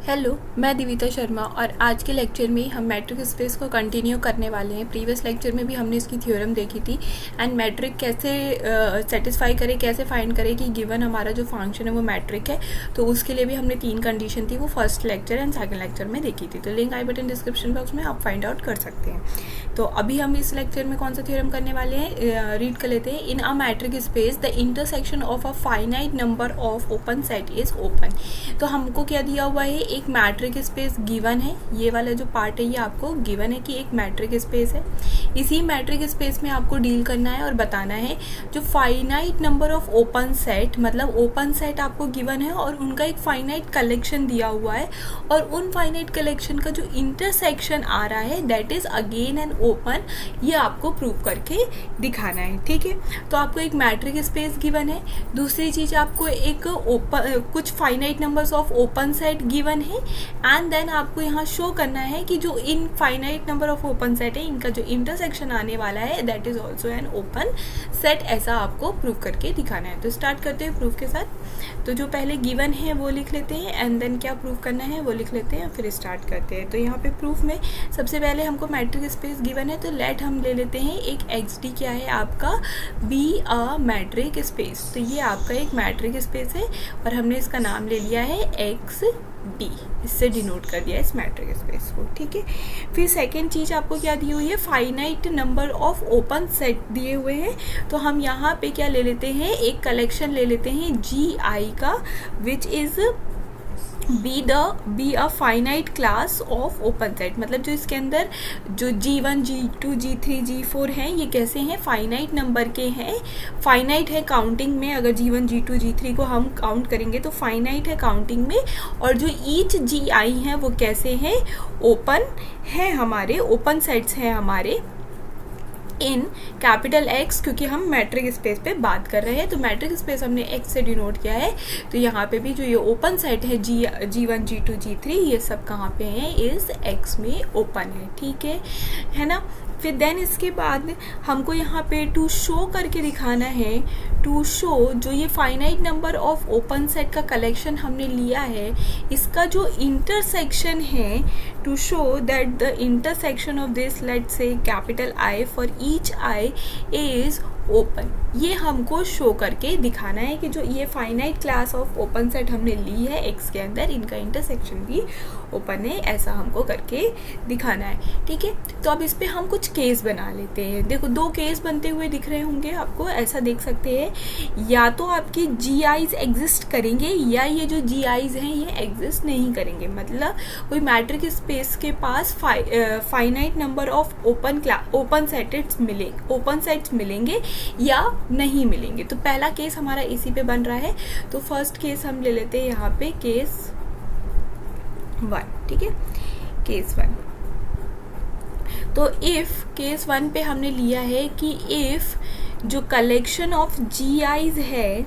Hello, मैं दिविता शर्मा और आज के लेक्चर में हम मैट्रिक स्पेस को कंटिन्यू करने वाले हैं। प्रीवियस लेक्चर में भी हमने इसकी थ्योरम देखी थी एंड मैट्रिक कैसे सेटिस्फाई करे, कैसे फाइंड करे कि गिवन हमारा जो फंक्शन है वो मैट्रिक है। तो उसके लिए भी हमने 3 कंडीशन थी, वो first lecture and second lecture में देखी थी। तो लिंक आई बटन डिस्क्रिप्शन बॉक्स में आप फाइंड आउट कर सकते हैं। तो अभी हम इस लेक्चर में कौन सा थ्योरम करने वाले हैं, रीड कर लेते हैं। In a metric space the intersection of a finite number of open set is open. तो हमको क्या दिया हुआ है, एक मैट्रिक स्पेस गिवन है। ये वाला जो पार्ट है ये आपको गिवन है कि एक मैट्रिक स्पेस है। इसी मैट्रिक स्पेस में आपको डील करना है और बताना है जो finite number of open set, मतलब ओपन सेट आपको गिवन है और उनका एक फाइनाइट कलेक्शन दिया हुआ है और उन फाइनाइट कलेक्शन का जो इंटरसेक्शन आ रहा है that is again an open. ये आपको प्रूव करके दिखाना है, ठीक है। तो आपको एक मैट्रिक स्पेस गिवन है। दूसरी चीज आपको एक कुछ finite numbers of open set given है एंड देन आपको यहाँ शो करना है कि जो इन finite number of open set है इनका जो इंटरसेक्शन आने वाला है that is also an open set. ऐसा आपको प्रूव करके दिखाना है। तो स्टार्ट करते हैं प्रूफ के साथ। तो जो पहले गिवन है वो लिख लेते हैं एंड देन क्या प्रूव करना है वो लिख लेते हैं, फिर स्टार्ट करते हैं। तो यहाँ पे प्रूफ में सबसे पहले हमको मैट्रिक स्पेस गिवन है तो लेट हम ले लेते हैं एक XD क्या है आपका, बी अ मैट्रिक स्पेस। तो ये आपका एक मैट्रिक स्पेस है और हमने इसका नाम ले लिया है XD, इससे डिनोट कर दिया इस मैट्रिक स्पेस को, ठीक है। फिर सेकेंड चीज आपको क्या दी हुई है, finite number of open set दिए हुए हैं। तो हम यहाँ पे क्या ले लेते हैं, एक कलेक्शन ले लेते हैं GI का which is be a finite class of open set. मतलब जो इसके अंदर जो G1 G2 G3 G4 हैं ये कैसे हैं, फाइनाइट नंबर के हैं। फाइनाइट है काउंटिंग में, अगर G1 G2 G3 को हम काउंट करेंगे तो फाइनाइट है काउंटिंग में। और जो ईच GI है वो कैसे हैं, ओपन है, हमारे ओपन सेट्स हैं हमारे इन कैपिटल X, क्योंकि हम मैट्रिक स्पेस पे बात कर रहे हैं। तो मैट्रिक स्पेस हमने X से डिनोट किया है। तो यहाँ पे भी जो ये ओपन सेट है G1 G2 G3 ये सब कहाँ पे हैं, इस X में ओपन है, ठीक है ना। फिर देन इसके बाद हमको यहाँ पे टू शो करके दिखाना है, टू शो जो ये finite number of open set का कलेक्शन हमने लिया है इसका जो इंटरसेक्शन है, to show that the intersection of this let's say capital I for each I is open. ये हमको शो करके दिखाना है कि जो ये finite class of open set हमने ली है X के अंदर इनका इंटरसेक्शन भी ओपन है, ऐसा हमको करके दिखाना है, ठीक है। तो अब इस पे हम कुछ केस बना लेते हैं। देखो 2 केस बनते हुए दिख रहे होंगे आपको, ऐसा देख सकते हैं या तो आपकी GIs एग्जिस्ट करेंगे या ये जो GIs हैं ये एग्जिस्ट नहीं करेंगे। मतलब कोई मैट्रिक स्पेस के पास finite number of open sets मिलेंगे या नहीं मिलेंगे। तो पहला केस हमारा इसी पे बन रहा है। तो फर्स्ट केस हम ले लेते हैं यहाँ पे केस 1, ठीक है, केस 1। तो इफ केस 1 पे हमने लिया है कि इफ जो कलेक्शन ऑफ GIs है,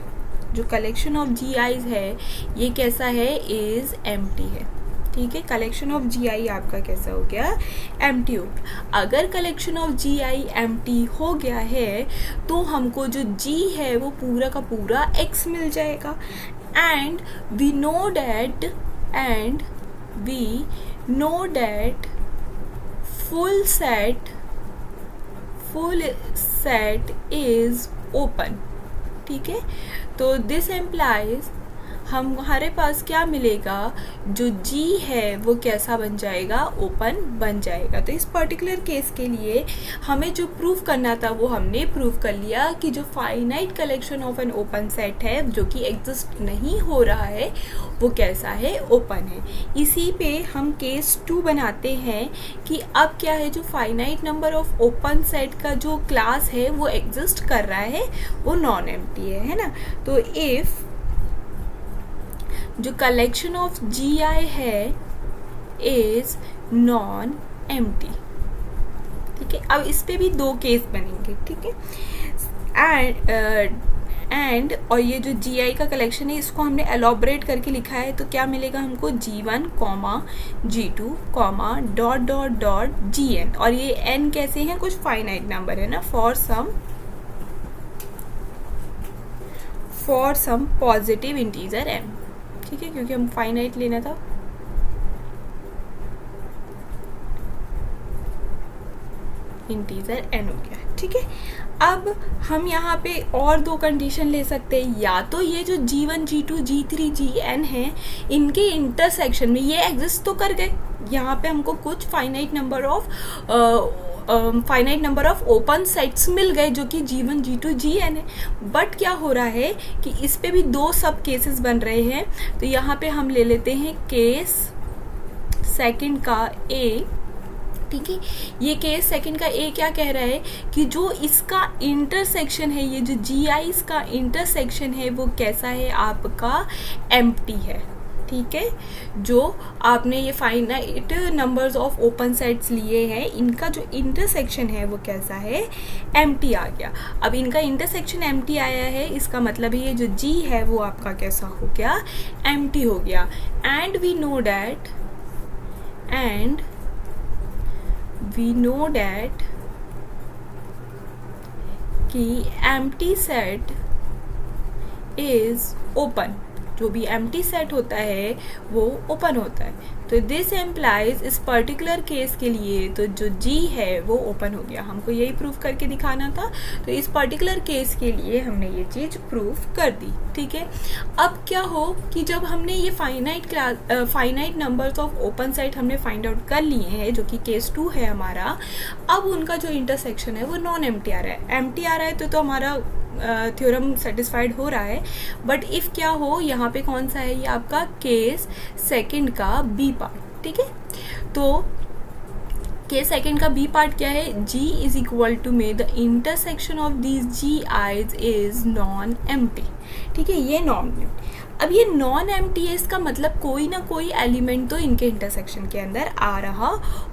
जो कलेक्शन ऑफ GIs है ये कैसा है, इज एम्प्टी है, ठीक है। कलेक्शन ऑफ GI आपका कैसा हो गया, एम्प्टी हो गया। अगर कलेक्शन ऑफ GI एम्प्टी हो गया है तो हमको जो G है वो पूरा का पूरा X मिल जाएगा। And we know that full set is open, ठीक है। तो दिस एम्प्लाइज हमारे पास क्या मिलेगा, जो G है वो कैसा बन जाएगा, ओपन बन जाएगा। तो इस पर्टिकुलर केस के लिए हमें जो प्रूफ करना था वो हमने प्रूफ कर लिया कि जो finite collection of an open set है जो कि एग्जिस्ट नहीं हो रहा है वो कैसा है, ओपन है। इसी पे हम केस 2 बनाते हैं कि अब क्या है, जो finite number of open set का जो क्लास है वो एग्जिस्ट कर रहा है, वो नॉन एम्प्टी है ना। तो इफ जो कलेक्शन ऑफ GI है इज नॉन एम्प्टी, ठीक है। अब इस पे भी 2 केस बनेंगे, ठीक है। एंड और ये जो GI का कलेक्शन है इसको हमने एलॉबरेट करके लिखा है। तो क्या मिलेगा हमको, G1, G2, .Gn। और ये n कैसे हैं, कुछ फाइनाइट नंबर है ना, for some positive integer m, ठीक है, क्योंकि हम फाइनाइट लेना था। इंटीजर n हो गया, ठीक है। अब हम यहाँ पे और दो कंडीशन ले सकते हैं, या तो ये जो G1 G2 G3 Gn है इनके इंटरसेक्शन में ये एग्जिस्ट तो कर गए, यहाँ पे हमको कुछ finite number of open sets मिल गए जो कि G1 G2 Gn है, बट क्या हो रहा है कि इस पे भी दो सब केसेस बन रहे हैं। तो यहाँ पे हम ले लेते हैं केस सेकंड का A, ठीक है। ये केस सेकंड का ए क्या कह रहा है कि जो इसका इंटरसेक्शन है, ये जो GI का इंटरसेक्शन है वो कैसा है, आपका एम्प्टी है, ठीक है। जो आपने ये finite numbers of open sets लिए हैं इनका जो इंटरसेक्शन है वो कैसा है, एम्प्टी आ गया। अब इनका इंटरसेक्शन एम्प्टी आया है, इसका मतलब ये जो G है वो आपका कैसा हो गया, एम्प्टी हो गया। एंड वी नो दैट कि एम्प्टी सेट इज ओपन, जो भी एम्प्टी सेट होता है वो ओपन होता है। तो दिस एम्प्लाइज इस पर्टिकुलर केस के लिए तो जो G है वो ओपन हो गया, हमको यही प्रूफ करके दिखाना था। तो इस पर्टिकुलर केस के लिए हमने ये चीज प्रूफ कर दी, ठीक है। अब क्या हो कि जब हमने ये finite numbers of open set हमने फाइंड आउट कर लिए हैं, जो कि केस 2 है हमारा, अब उनका जो इंटरसेक्शन है वो नॉन एम्प्टी आ रहा है। एम्प्टी आ रहा है तो हमारा थ्योरम सेटिस्फाइड हो रहा है। बट इफ क्या हो, यहाँ पे कौन सा है, ये आपका केस सेकंड का बी पार्ट, ठीक है। तो केस सेकंड का बी पार्ट क्या है, G इज इक्वल टू में the intersection of these GIs is non empty, ठीक है। ये नॉन एम्प्टी, अब ये नॉन एम्प्टी है, इसका मतलब कोई ना कोई एलिमेंट तो इनके इंटरसेक्शन के अंदर आ रहा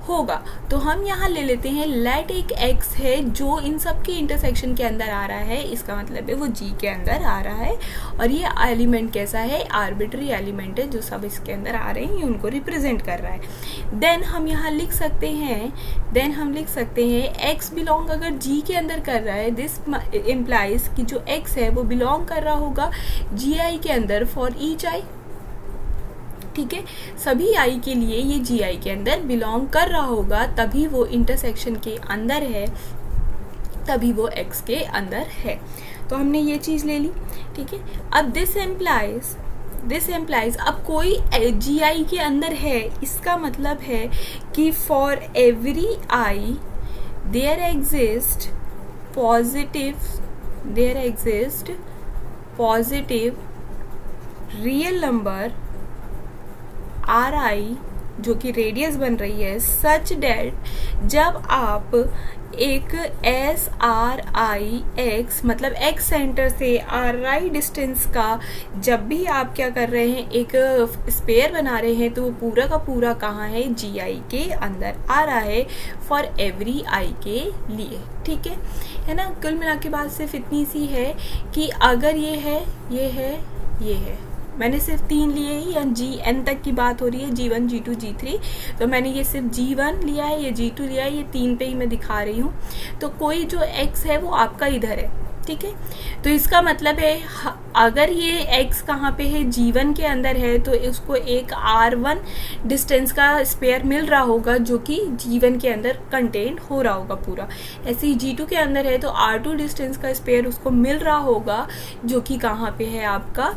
होगा। तो हम यहाँ ले लेते हैं लेट एक X है जो इन सब के इंटरसेक्शन के अंदर आ रहा है, इसका मतलब है वो G के अंदर आ रहा है। और ये एलिमेंट कैसा है, आर्बिट्री एलिमेंट है, जो सब इसके अंदर आ रहे हैं ये उनको रिप्रेजेंट कर रहा है। देन हम यहाँ लिख सकते हैं X बिलोंग अगर G के अंदर कर रहा है, दिस इम्प्लाइज कि जो X है वो बिलोंग कर रहा होगा GI के अंदर फॉर ईच आई, ठीक है। सभी आई के लिए ये GI के अंदर बिलोंग कर रहा होगा, तभी वो इंटरसेक्शन के अंदर है, तभी वो X के अंदर है। तो हमने ये चीज ले ली, ठीक है। अब दिस एम्प्लाइज अब कोई GI के अंदर है, इसका मतलब है कि for every I there exist positive real number Ri जो कि रेडियस बन रही है, सच डेट जब आप एक SRIX मतलब X सेंटर से RI डिस्टेंस का जब भी आप क्या कर रहे हैं, एक स्पेयर बना रहे हैं, तो वो पूरा का पूरा कहाँ है, GI के अंदर आ रहा है फॉर एवरी आई के लिए, ठीक है ना। कुल मिला के बात सिर्फ इतनी सी है कि अगर ये है, मैंने सिर्फ 3 लिए ही, या Gn तक की बात हो रही है, G1 G2 G3, तो मैंने ये सिर्फ G1 लिया है, ये G2 लिया है, ये 3 पे ही मैं दिखा रही हूँ। तो कोई जो X है वो आपका इधर है, ठीक है। तो इसका मतलब है अगर ये X कहाँ पे है, G1 के अंदर है, तो उसको एक R1 डिस्टेंस का स्पेयर मिल रहा होगा जो कि G1 के अंदर कंटेन हो रहा होगा पूरा। ऐसे ही G2 के अंदर है तो R2 डिस्टेंस का स्पेयर उसको मिल रहा होगा जो कि कहाँ पे है आपका,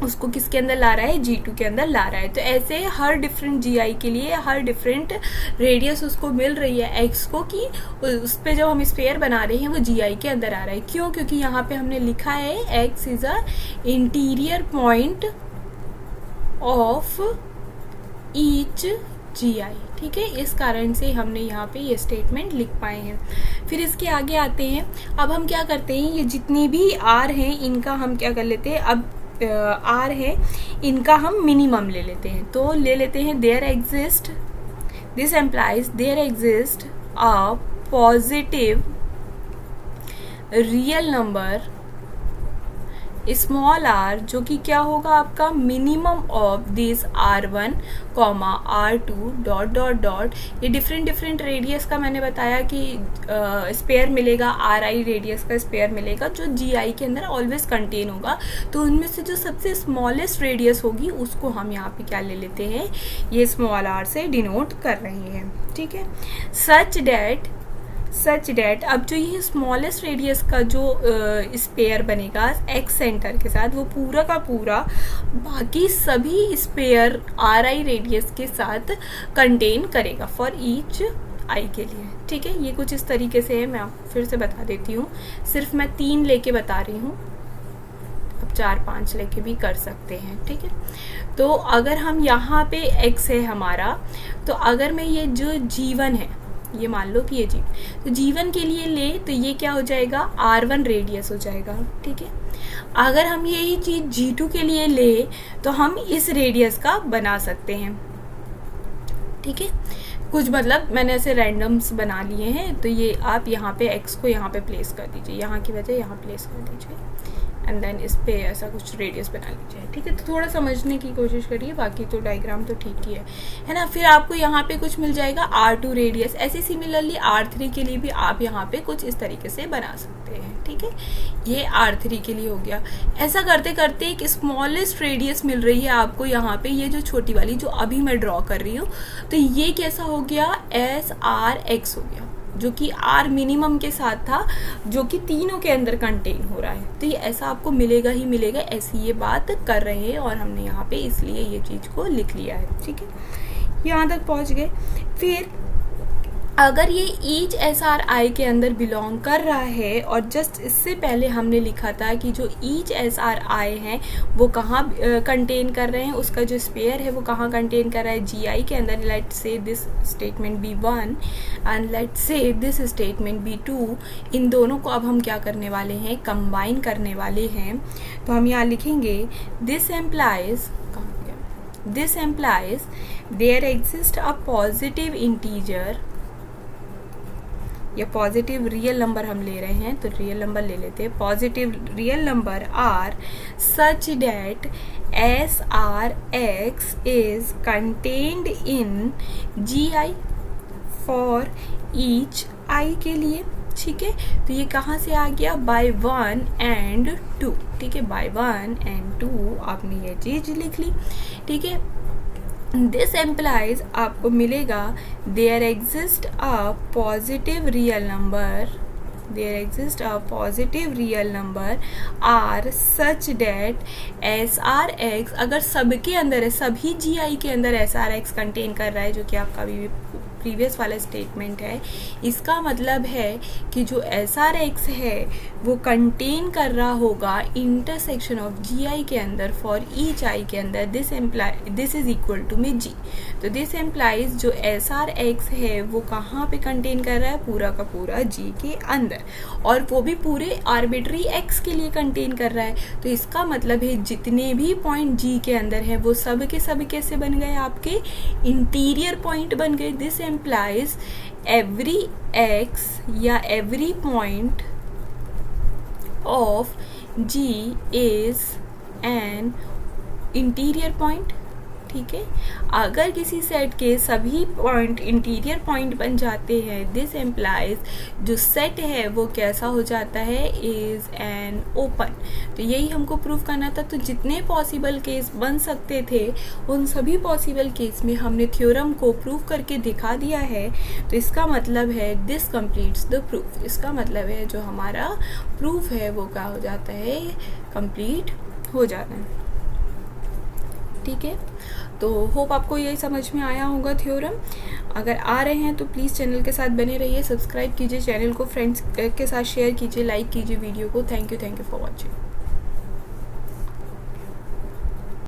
उसको किसके अंदर ला रहा है, G2 के अंदर ला रहा है। तो ऐसे हर डिफरेंट GI के लिए हर डिफरेंट रेडियस उसको मिल रही है X को, कि उस पे जब हम स्पेयर बना रहे हैं वो GI के अंदर आ रहा है। क्यों, क्योंकि यहाँ पे हमने लिखा है X is a interior point of each GI, ठीक है। इस कारण से हमने यहाँ पे ये स्टेटमेंट लिख पाए हैं। फिर इसके आगे आते हैं, अब हम क्या करते हैं, ये जितनी भी R हैं इनका हम क्या कर लेते हैं, अब R है इनका हम मिनिमम ले लेते हैं। तो ले लेते हैं this implies there exist a positive real number small r, जो कि क्या होगा आपका minimum of this R1, R2 dot dot dot. ये डिफरेंट रेडियस का मैंने बताया कि स्पेयर मिलेगा, RI रेडियस का स्पेयर मिलेगा जो GI के अंदर ऑलवेज कंटेन होगा। तो उनमें से जो सबसे स्मॉलेस्ट रेडियस होगी उसको हम यहाँ पे क्या ले लेते हैं, ये स्मॉल r से डिनोट कर रहे हैं, ठीक है। सच डेट सच डैट अब जो ये स्मॉलेस्ट रेडियस का जो स्पेयर बनेगा एक्स सेंटर के साथ, वो पूरा का पूरा बाकी सभी स्पेयर आर आई रेडियस के साथ कंटेन करेगा फॉर ईच आई के लिए। ठीक है, ये कुछ इस तरीके से है, मैं आपको फिर से बता देती हूँ। सिर्फ मैं 3 लेके बता रही हूँ, अब 4-5 लेके भी कर सकते हैं। ठीक है, तो अगर हम यहाँ पे x है हमारा, तो अगर मैं ये जो G1 है, ये मान लो कि ये जी, तो G1 के लिए ले तो ये क्या हो जाएगा, R1 रेडियस हो जाएगा। ठीक है, अगर हम यही चीज़ G2 के लिए ले तो हम इस रेडियस का बना सकते हैं। ठीक है, कुछ मतलब मैंने ऐसे रैंडम्स बना लिए हैं, तो ये आप यहाँ पे x को यहाँ पे प्लेस कर दीजिए, यहाँ की वजह यहाँ प्लेस कर दीजिए, एंड देन इस पे ऐसा कुछ रेडियस बना लीजिए। ठीक है, तो थोड़ा समझने की कोशिश करिए, बाकी तो डायग्राम तो ठीक ही है ना। फिर आपको यहाँ पे कुछ मिल जाएगा R2 रेडियस। ऐसे सिमिलरली R3 के लिए भी आप यहाँ पे कुछ इस तरीके से बना सकते हैं। ठीक है, ये R3 के लिए हो गया। ऐसा करते करते एक स्मॉलेस्ट रेडियस मिल रही है आपको यहाँ पे, ये जो छोटी वाली जो अभी मैं ड्रॉ कर रही हूँ, तो ये कैसा हो गया, SRX हो गया, जो कि R मिनिमम के साथ था, जो कि तीनों के अंदर कंटेन हो रहा है। तो ये ऐसा आपको मिलेगा ही मिलेगा, ऐसी ये बात कर रहे हैं और हमने यहाँ पे इसलिए ये चीज़ को लिख लिया है। ठीक है, यहाँ तक पहुँच गए। फिर अगर ये ईच SRI के अंदर बिलोंग कर रहा है, और जस्ट इससे पहले हमने लिखा था कि जो ईच SRI है वो कहाँ कंटेन कर रहे हैं, उसका जो स्पेयर है वो कहाँ कंटेन कर रहा है, GI के अंदर। Let's say this statement B1 and let's say this statement B2, इन दोनों को अब हम क्या करने वाले हैं, कंबाइन करने वाले हैं। तो हम यहाँ लिखेंगे this implies there exist a positive integer, या पॉजिटिव रियल नंबर हम ले रहे हैं तो रियल नंबर ले लेते हैं, positive real number are such that SRX is contained in GI for each I के लिए। ठीक है, तो ये कहाँ से आ गया, बाय 1 and 2। ठीक है, बाय 1 and 2 आपने ये चीज लिख ली। ठीक है, दिस एम्प्लाइज आपको मिलेगा there exist a positive real number are such that SRX, अगर सबके अंदर है, सभी GI के अंदर SRX कंटेन कर रहा है, जो कि आपका भी प्रीवियस वाला स्टेटमेंट है। इसका मतलब है कि जो SRX है वो कंटेन कर रहा होगा इंटरसेक्शन ऑफ GI के अंदर फॉर ईच आई के अंदर, दिस इज इक्वल टू में G। तो दिस एम्प्लाइज जो SRX है वो कहाँ पे कंटेन कर रहा है, पूरा का पूरा G के अंदर, और वो भी पूरे आर्बिट्री X के लिए कंटेन कर रहा है। तो इसका मतलब है जितने भी पॉइंट G के अंदर है वो सब के सब कैसे बन गए, आपके इंटीरियर पॉइंट बन गए। दिस एम्प्लाइज एवरी X या every point of G is an interior point. ठीक है, अगर किसी सेट के सभी पॉइंट इंटीरियर पॉइंट बन जाते हैं, दिस एम्प्लाइज जो सेट है वो कैसा हो जाता है, इज एन ओपन। तो यही हमको प्रूव करना था। तो जितने पॉसिबल केस बन सकते थे उन सभी पॉसिबल केस में हमने थ्योरम को प्रूव करके दिखा दिया है। तो इसका मतलब है दिस कंप्लीट्स द प्रूफ। इसका मतलब है जो हमारा प्रूफ है वो क्या हो जाता है, कंप्लीट हो जाता है। ठीक है, तो होप आपको यही समझ में आया होगा थ्योरम। अगर आ रहे हैं तो प्लीज़ चैनल के साथ बने रहिए, सब्सक्राइब कीजिए चैनल को, फ्रेंड्स के साथ शेयर कीजिए, लाइक कीजिए वीडियो को। Thank you for watching.